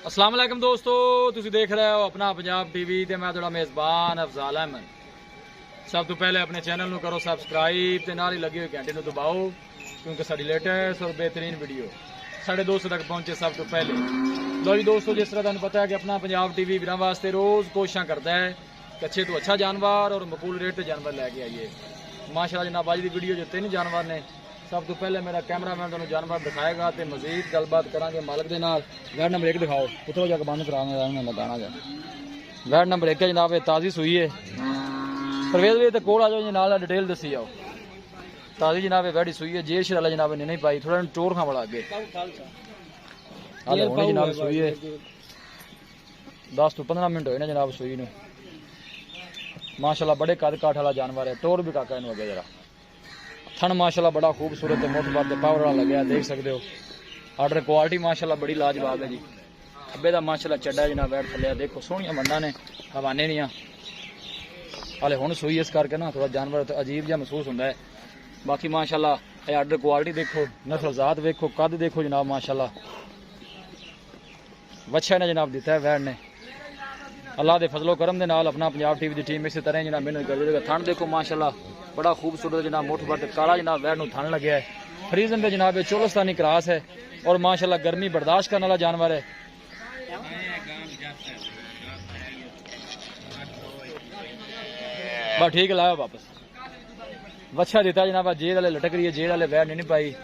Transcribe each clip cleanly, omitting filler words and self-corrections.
अस्सलाम वालेकुम दोस्तों, तुसी देख रहे हो अपना पंजाब टीवी ते मैं थोड़ा मेज़बान अफजाल अहमद। सब तो पहले अपने चैनल को करो सबसक्राइब ते नाल ही लगे हुए घंटे को दबाओ क्योंकि साड़ी लेटेस्ट और बेहतरीन वीडियो साढ़े दोस्तों तक पहुंचे सब तो पहले। लो जी दोस्तों, जिस तरह तुहानू पता है कि अपना पंजाब टीवी वीरां वास्ते रोज़ कोशिशां करता है कि अच्छे तो अच्छा जानवर और मकबूल रेट से जानवर लैके आइए। माशाल्लाह जनाब, अज की वीडियो जो 3 जानवर ने, सब तो पहले मेरा कैमरामैन तुहानू जानवर दिखाएगा तो मजीद गलबात करांगे मालक दे नाल। वैड नंबर 1 दिखाओ, उतरो जाके बंद कराना लगाना जा। वैड नंबर 1 है जनाब, ताज़ी सूई है। परवेज भी तो कोल आ जाओ जी, नाल डिटेल दसी जाओ। ताज़ी जनाब वैडी सूई है, जेर शर जनाब ने नहीं पाई, थोड़ा टोर खा बड़ा अगे होने जनाब सूई है। 10 तो 15 मिनट होए ना जनाब सूई ने। माशाल्लाह बड़े कद काठ वाला जानवर है, टोर भी काका इन अगे जरा। थन माशाल्लाह बड़ा खूबसूरत है, मुठ बात पावर वाला लगे देख सकते हो। आर्डर क्वालिटी माशाल्लाह बड़ी लाजवाब है जी। खब्बे का माशाल्लाह चड्डा जनाब वैट थले देखो, सोहनिया मंडा ने, हवाने नहीं हाले हुण सूई इस करके ना थोड़ा जानवर तो अजीब जहा महसूस होंदा है। बाकी माशाल्लाह आर्डर क्वालिटी देखो, नस्ल जात देखो, कद देखो जनाब माशाल्लाह। वच्छा ने जनाब दिता है वैड ने, अल्लाह के फजलो करम के नाल अपना पंजाब टीवी की टीम इस तरह जनाब मेहनत कर देगा। थन देखो माशाल्लाह बड़ा खूबसूरत जनाब, मुठ भर काला जनाब वैड नूं थन लगे है। फ्रीजन के जनाब चोलस्तानी क्रास है और माशाल्लाह गर्मी बर्दाश्त करने वाला जानवर है। बस ठीक है, लाया वापस। वच्छा दिता जनाब, जेल वाले लटक रही है, जेल वाले वैड नहीं पाई।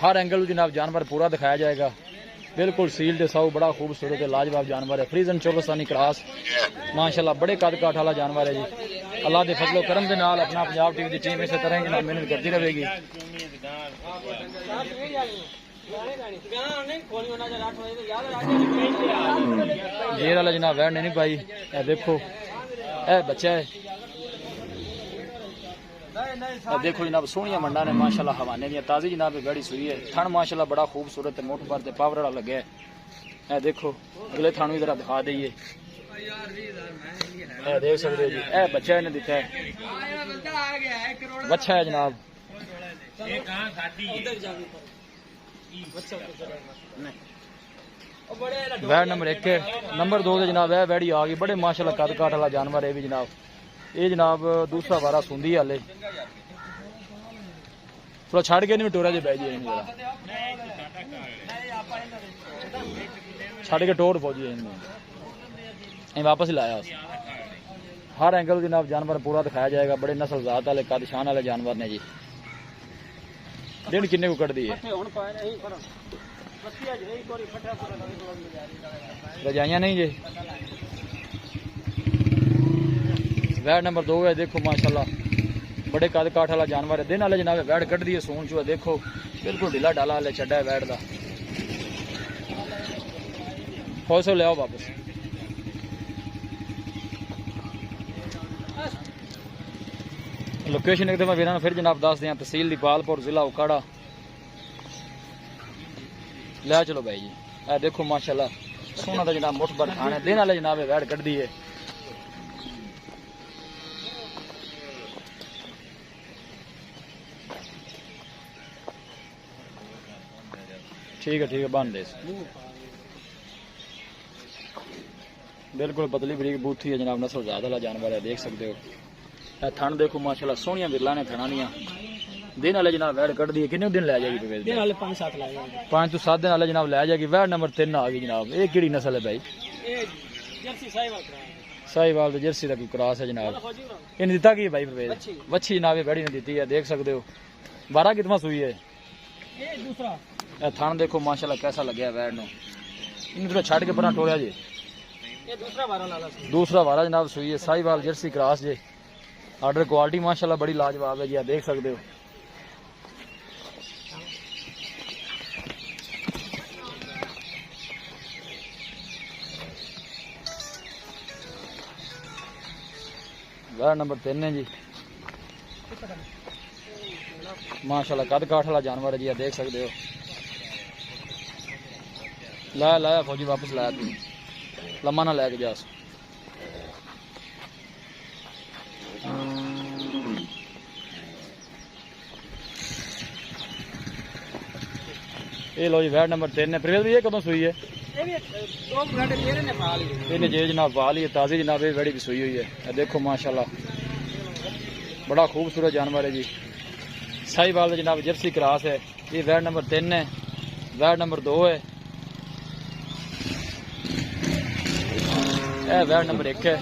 हर एंगल जनाब जानवर पूरा दिखाया जाएगा, बिल्कुल सील दे साऊ, बड़ा खूबसूरत है, लाजवाब जानवर है। फ्रीजन चोलस्तानी क्रास माशाल्लाह बड़े कद काठ वाला जानवर है जी। अल्लाह के फजलो करम के नाल अपना पंजाब टीवी की टीम इस तरह जनाब मेहनत करती रहेगी। जेर वाला जनाब वैड ने नहीं पाई, ए देखो ए बच्चा है, देखो जनाब सोहनिया मंडा ने माशाल्लाह, हवाने दी ताज़ी जनाब बड़ी सूई है। थन माशाल्लाह बड़ा खूबसूरत है, मुठ भर पावर वाला लगे है। ए देखो अगले थान भी जरा दिखा दईए, देख सकते हो जी। ए बच्चा इन्हें दिता है, बच्चा है जनाब। वैड नंबर 1 है। नंबर 2 जनाब है वैडी आ गई, बड़े माशाल्लाह कद काठ वाला जानवर है भी जनाब। ये जनाब दूसरा वारा सुंदी हाले, थोड़ा छड़ के नहीं टोरा जी बह जी, छड़ के टोर पहुंची वापस ही लाया। हर एंगल जनाब जानवर पूरा दिखाया जाएगा, बड़े नस्ल जात वाले कद शान वाले जानवर ने जी। दिन किन्ने को कट दी है, रजाइया नहीं जी। वैड नंबर 2 है, देखो माशाल्लाह बड़े कद काठ वाला जानवर है। दिन वाले जनाब वैड कट दी है, सून चूहा देखो बिल्कुल ढीला डाला वाले चड्डा है वैड का। पैसे ले आओ वापस। लोकेशन एक दफा वीरां फिर जनाब दस दें, तहसील दीपालपुर, जिला उकाड़ा। ले चलो भाई जी। ए देखो माशाल्लाह सोना का जनाब मुठ भर खाने, दिन वाले जनाब वैड कट दी है। ठीक है बन दे, बिल्कुल पतली बरीक बूथी है जनाब, नस्ल जात वाला जानवर है, देख सकते हो। थन देखो माशाल्लाह सोहनिया बिरला ने थना दियां। दिन वाले जनाब वैड कट दी है, कितने दिन लै जाएगी? 5 तो 7 दिन वाले जनाब लै जाएगी। वैड नंबर 3 आ गई जनाब। ये किहड़ी नस्ल है भाई? साहिवाल तो जर्सी का कोई क्रॉस है जनाब। इन्हें दिता की है भाई परवेज? वच्छी जनाब वैडी ने दी है, देख सकते हो। 12 कितवा सूई है? थान देखो माशाल्लाह कैसा लगे वैड नो। इन थोड़ा छड़ के परा टोरिया जी। दूसरा वारा जनाब सूई है, साहिवाल जर्सी क्रॉस जे। आर्डर क्वालिटी माशाल्लाह बड़ी लाजवाब है जी, देख सकते हो। वैड नंबर 3 है जी, माशाल्लाह कद काठ वाला जानवर है जी, देख सकते हो। लाया फौजी वापस लाया, तू लम्मा ना लैके जा। ये लो जी वैड नंबर 3 है। प्रवेश भी ये कदों सुई है? ਇਹਨੇ ਜੇ जनाब पा ली है ताज़ी जनाब ये वेड़ी भी सुई हुई है। देखो माशाल्लाह बड़ा खूबसूरत जानवर है जी। साहिवाल जनाब जर्सी क्रॉस है। ये वैड नंबर 3 है, वैड नंबर 2 है, यह वैड नंबर 1 है।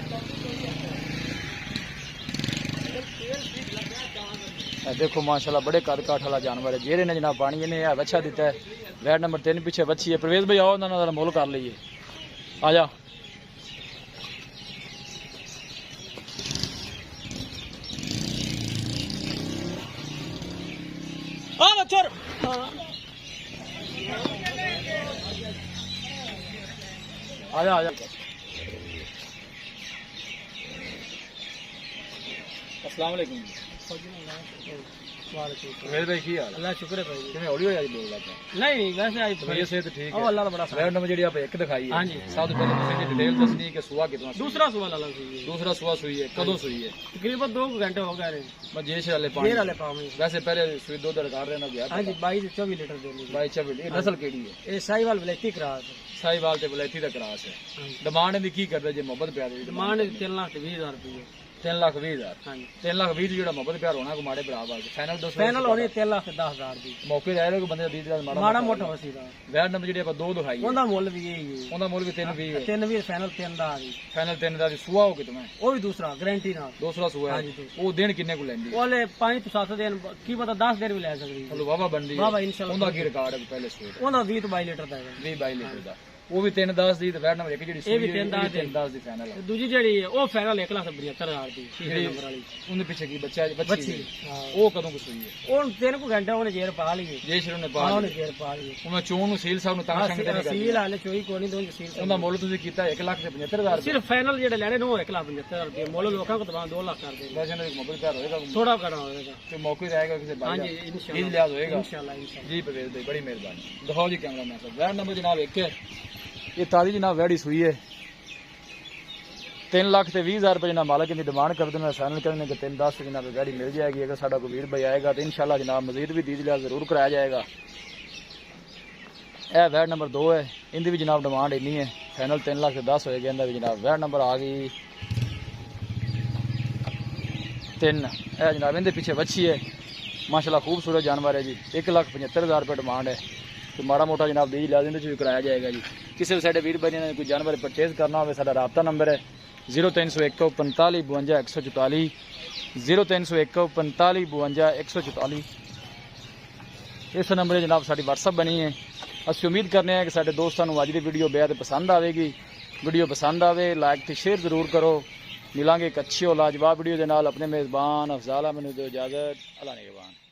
देखो माशाल्लाह बड़े कद काठ वाला जानवर है। जेरे ने जनाब पानी इन्हें अच्छा दिता है। वैड नंबर 3 पीछे बच्ची है। परवेज भाई आओ उन्होंने मुल कर लीए, आ जा। आजा आजा। अस्सलाम वालेकुम। परवेज भाई की हाल? अल्लाह शुक्र है भाई। किवें हौली होया जी बोल रहा था? नहीं वैसे आई तो ये सेहत ठीक है। ओ अल्लाह दा बड़ा वैड नंबर जेडी आप एक दिखाई है। हां जी। सब तो पहले मुझे डिटेल दसनी कि सुआ कितना? दूसरा सुआ लाला सुई है। दूसरा सुआ सुई है। कदों सुई है? तकरीबन 2 घंटे हो गए। बस जेश वाले पानी। जेर वाले पानी। वैसे पहले सुई 2 रिकॉर्ड रहना गया। हां जी 22 से 24 लीटर देनी। 22 24। ये नस्ल केड़ी है? ये साहिवाल वलैती क्रॉस है। साहिवाल ते वलैती दा क्रॉस है। डिमांड दी की करदे जे मोहब्बत प्यार दी? डिमांड 3,20,000 रुपए। 3,20,000। हाँ जी 3,20,000 जो मोहब्बत प्यार होना को माड़े बड़ा बात फाइनल दोस्तों फाइनल होनी 3,10,000 दी मौके रह रहे को बंदे 20,000 माड़ा मोटा होसी दा। वैड नंबर जेडी आप 2 दिखाई है। ओंदा मुੱਲ भी यही है। ओंदा मुੱਲ भी 3,20 है। 3,20 फाइनल 3 दा दी। फाइनल 3 दा दी। सुआ हो कितना है? वो भी दूसरा गारंटी नाल दूसरा सुआ है। वो दिन किन्ने को लेंदी? ओले 5 to 7 दिन की पता 10 दिन भी ले सकदी। चलो बाबा बनदी है बाबा इंशाल्लाह। ओंदा की रिकॉर्ड है पहले सुआ? ओंदा 20 to 22 लीटर दा है। 20-22 लीटर दा। वो भी 3,10 दी। वैड नंबर 1 जेडी सुई है 3,10 दी फाइनल है। दूजी जेडी है वो फाइनल 1,72,000 दी। तीसरे नंबर वाली उनके पीछे की बच्चा बच्ची वो कदों को सुई है? वो 3 को घंटा उन्हें जेर पा ली है। जे शरू ने पा ली जेर पा ली। उन्हें चोन नु सील साहब नु तंग संग नहीं कर सील हाले चोई कोनी दो सील उनका मुੱਲ ਤੁਸੀਂ ਕੀਤਾ 1,75,000 सिर्फ फाइनल जेडे लेने नो 1,75,000 रुपए मुੱਲ लोकां को दबा 2 लाख कर दे। वैसे ना मोबाइल प्यार होएगा थोड़ा करना होएगा तो मौके रहेगा किसी बात। हां जी इंशाल्लाह लिहाज होएगा इंशाल्लाह इंशाल्लाह। जी परवेज भाई बड़ी मेहरबानी। दिखाओ जी कैमरा मैन साहब। वैड नंबर जनाब 1 है। ये ताजी जनाब वैडी सुई है। 3,20,000 रुपये जनाब मालिक की डिमांड कर देना फाइनल करने के 3,10 जनाब वैडी मिल जाएगी। अगर साडा कोई वीर भाई आएगा तो इंशाल्लाह जनाब मजीद भी दीद लिहाज जरूर कराया जाएगा। यह वैड नंबर 2 है। इनकी भी जनाब डिमांड इन्नी है। फाइनल 3,10 होएगा। इनका भी जनाब वैड नंबर आ गई 3। यह जनाब इनके पीछे बच्ची है माशाल्लाह खूबसूरत जानवर है जी। 1,75,000 रुपये डिमांड है। तो माड़ा मोटा जनाब दीज लिहाज भी कराया जाएगा जी। किसी भी साढ़े वीर भाई ने कोई जानवर परचेज करना हो साडा राबता नंबर है 0301 45 52 144 0301 45 52 144। इस नंबर जनाब साड़ी व्हाट्सअप बनी है। असं उम्मीद करने हैं कि साढ़े दोस्तों अज की वीडियो बेहद पसंद आएगी। वीडियो पसंद आए लाइक तो शेयर जरूर करो। मिलांगे एक अच्छी और लाजवाब वीडियो के नाल। अपने मेज़बान अफजाल अहमद नूं दो इजाजत। अल्लाह निगहबान।